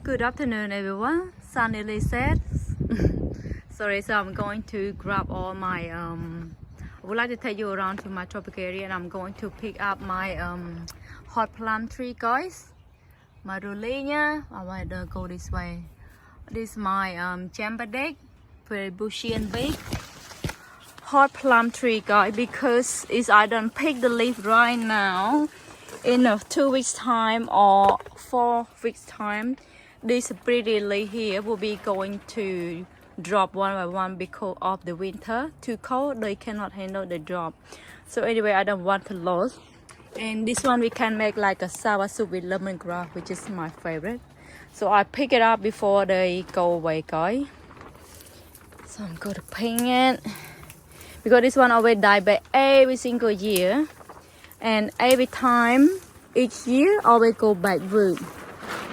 Good afternoon, everyone. Sun nearly set. Sorry, so I'm going to grab all my I would like to take you around to my tropical area, and I'm going to pick up my hot plum tree, guys. Marulina. I want to go this way. This is my chamberdeck, very bushy and big. Hot plum tree, guys, because if I don't pick the leaf right now, in 2 weeks time or 4 weeks time, this pretty leaf here will be going to drop one by one because of the winter. Too cold, they cannot handle the drop. So anyway, I don't want to lose. And this one we can make like a sour soup with lemongrass, which is my favorite. So I pick it up before they go away, guys. So I'm going to paint it because this one always die by every single year, and every time each year always go back root.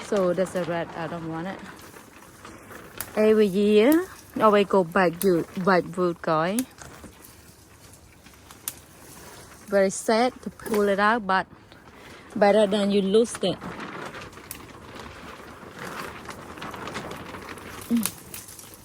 So that's a red, I don't want it. Every year always go back root, guys. Very sad to pull it out, but better than you lose it.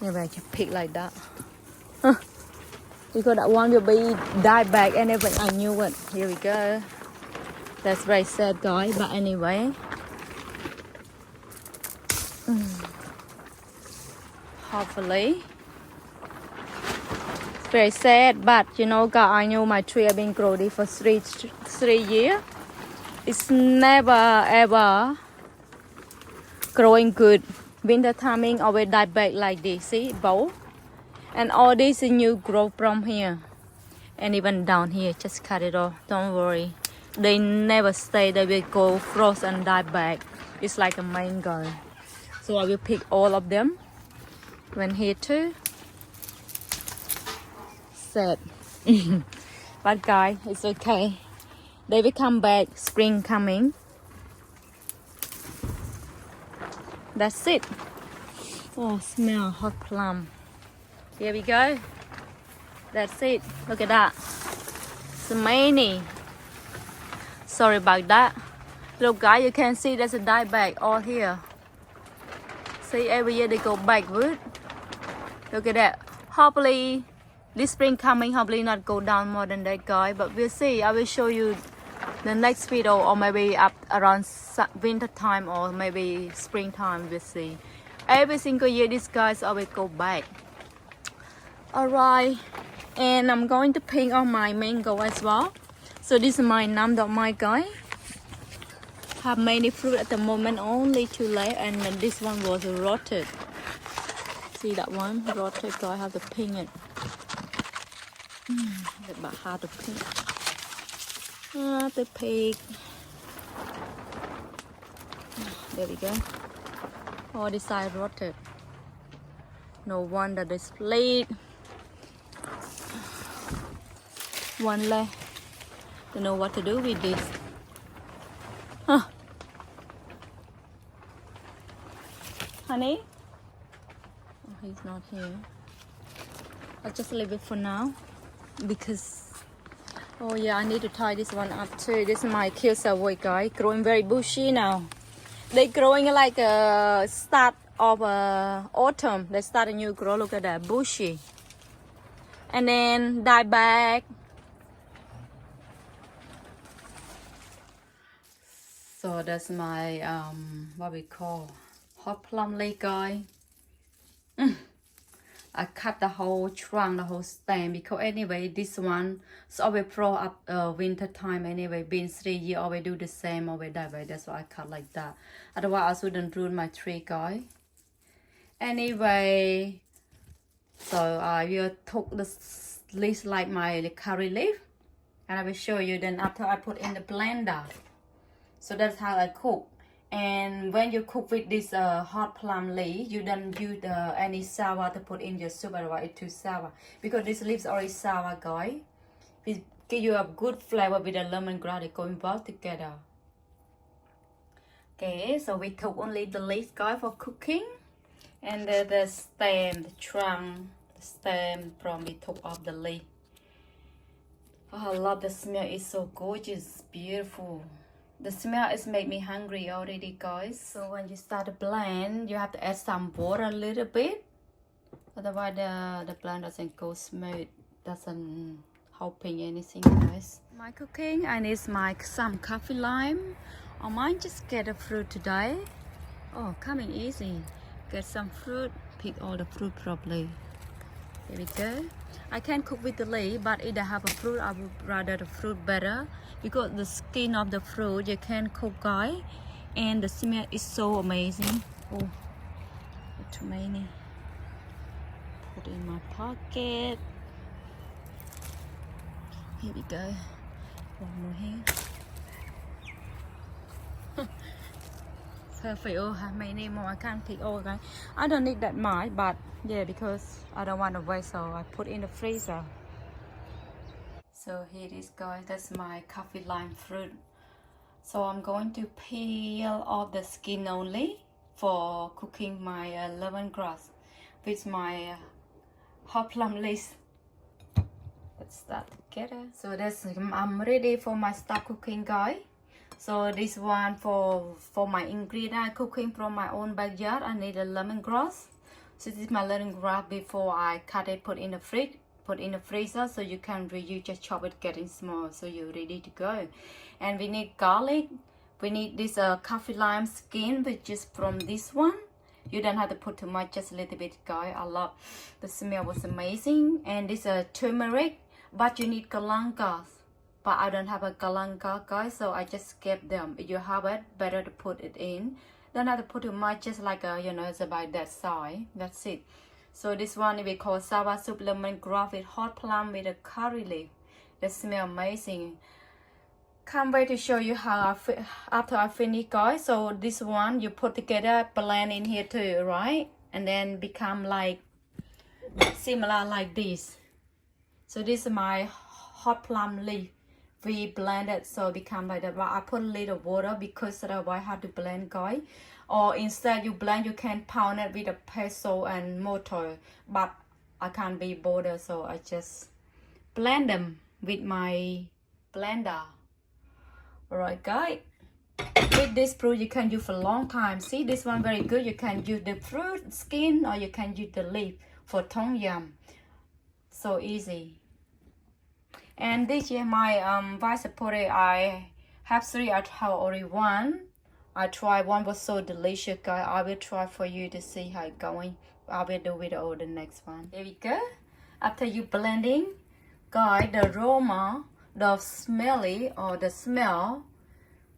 Never you pick like that. Because that one will be die back anyway. I knew it. Here we go. That's very sad, guys. But anyway, hopefully, it's very sad. But you know, guys, I know my tree have been growing for three years. It's never ever growing good. Winter timing always die back like this. See, both. And all this new growth from here, and even down here, just cut it off. Don't worry, they never stay. They will go frost and die back. It's like a mango. So I will pick all of them when here too. Sad. But guys, it's okay. They will come back. Spring coming. That's it. Oh, smell hot plum. Here we go. That's it. Look at that. It's many. Sorry about that. Look, guys, you can see there's a dye bag all here. See, every year they go back root. Look at that. Hopefully, this spring coming, hopefully not go down more than that, guys. But we'll see. I will show you the next video, or maybe up around winter time, or maybe springtime. We'll see. Every single year, these guys always go back. Alright, and I'm going to paint on my mango as well. So this is my nam dot my guy. Have many fruit at the moment, only 2 left, and then this one was rotted. See that one rotted, so I have to paint it. It's about hard to paint. The pig. There we go. All this side rotted. No wonder they split. One left. Don't know what to do with this. Huh. Honey? Oh, he's not here. I'll just leave it for now. Because, oh yeah, I need to tie this one up too. This is my Kafirlime, guys. Growing very bushy now. They're growing like a start of autumn. They start a new grow. Look at that, bushy. And then die back. So that's my what we call hot plum leaf, guys. I cut the whole trunk, the whole stem, because anyway this one is always pro up winter time anyway. Been 3 years, always do the same, always die back. That's why I cut like that. Otherwise I wouldn't ruin my tree, guys. Anyway, so I will took the leaves like my curry leaf, and I will show you. Then after I put in the blender. So that's how I cook. And when you cook with this hot plum leaf, you don't use any sour to put in your soup, otherwise it's too sour. Because these leaves are already sour, guys. It give you a good flavor with the lemongrass. They're going well together. Okay, so we took only the leaves, guys, for cooking. And the stem, the trunk, the stem from the top of the leaf. Oh, I love the smell. It's so gorgeous, beautiful. The smell is make me hungry already, guys. So when you start to blend, you have to add some water a little bit. Otherwise the blend doesn't go smooth, doesn't helping anything, guys. My cooking, I need some coffee lime. I might just get a fruit today. Oh, coming easy. Get some fruit, pick all the fruit properly. Here we go. I can cook with the leaf, but if I have a fruit, I would rather the fruit better because the skin of the fruit you can cook, guys, and the smell is so amazing. Oh, too many. Put in my pocket. Here we go. One more here. Perfect. Oh, how many more? I can't pick all, guys. I don't need that much, but yeah, because I don't want to waste, so I put in the freezer. So here it is, guys. That's my coffee lime fruit. So I'm going to peel off the skin only for cooking my lemongrass with my hot plum leaves. Let's start together. So that's I'm ready for my start cooking, guys. So this one for my ingredient cooking from my own backyard. I need a lemongrass. So this is my lemongrass before I cut it, put in the fridge, put in the freezer, so you can reuse, just chop it getting small, so you're ready to go. And we need garlic. We need this coffee lime skin, which is from this one. You don't have to put too much, just a little bit, guys. I love the smell, was amazing. And this turmeric, but you need galangal. But I don't have a galangal, guys, so I just skip them. If you have it, better to put it in. Don't have to put too much, just like you know, it's about that size. That's it. So this one we call sour soup lemongrass with hot plum with a curry leaf. That smell amazing. Can't wait to show you how after I finish, guys. So this one you put together, blend in here too, right? And then become like similar like this. So this is my hot plum leaf. We blend it so become like that. But I put a little water because otherwise I have to blend, guys. Or instead you blend, you can pound it with a pestle and mortar. But I can't be bothered, so I just blend them with my blender. Alright, guys. With this fruit you can use for a long time. See, this one very good. You can use the fruit skin or you can use the leaf for tom yum. So easy. And this year my rice potty, I have 3. I tried already 1. I tried 1, was so delicious, guys. I will try for you to see how it's going. I will do it all the next one. There we go. After you blending, guys, the aroma, the smelly or the smell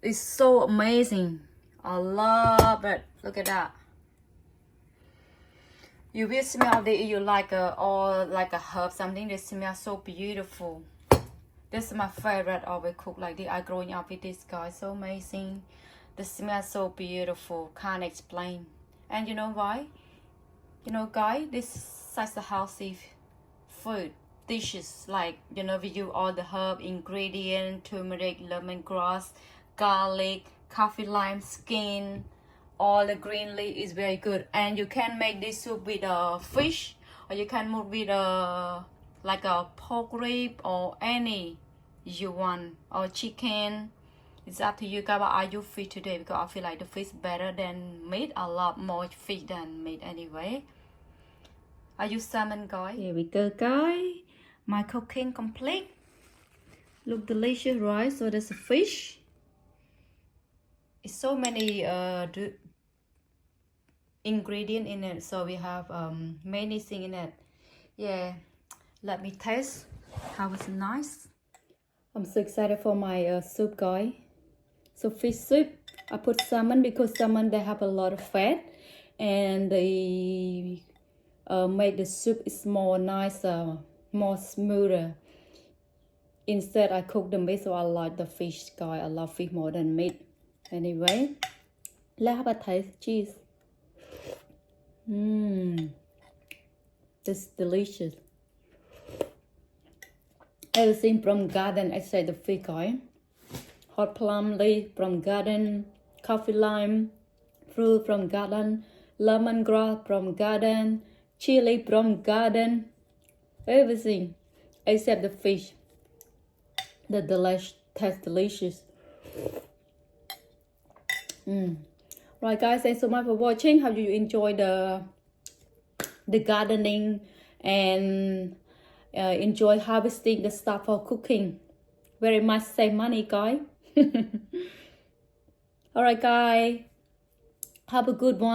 is so amazing. I love it. Look at that. You will smell that you like or like a herb, something that smells so beautiful. This is my favorite. Always cook like this. I growing up with this, guys. So amazing. The smell so beautiful. Can't explain. And you know why? You know, guys, this is such a healthy food dishes. Like, you know, we use all the herb ingredient, turmeric, lemongrass, garlic, coffee lime skin, all the green leaf is very good. And you can make this soup with fish, or you can make with like a pork rib or any you want, or chicken. It's up to you, guys. But I use fish today because I feel like the fish better than meat. I love more fish than meat anyway. I use salmon, guys. Here we go, guys. My cooking complete. Look delicious, right? So there's a fish. It's so many ingredient in it, so we have many things in it. Yeah, let me taste how it's nice. I'm so excited for my soup, guys. So fish soup, I put salmon because salmon they have a lot of fat, and they make the soup is more nicer, more smoother. Instead I cook the meat, so I like the fish, guys. I love fish more than meat. Anyway, let's have a taste. Cheese. It's delicious. Everything from garden except the fish, guys. Hot plum leaf from garden, coffee lime, fruit from garden, lemongrass from garden, chili from garden. Everything except the fish. The tastes delicious. Right, guys, thanks so much for watching. How do you enjoy the gardening and enjoy harvesting the stuff for cooking? Very much save money, guys. All right, guys, have a good one.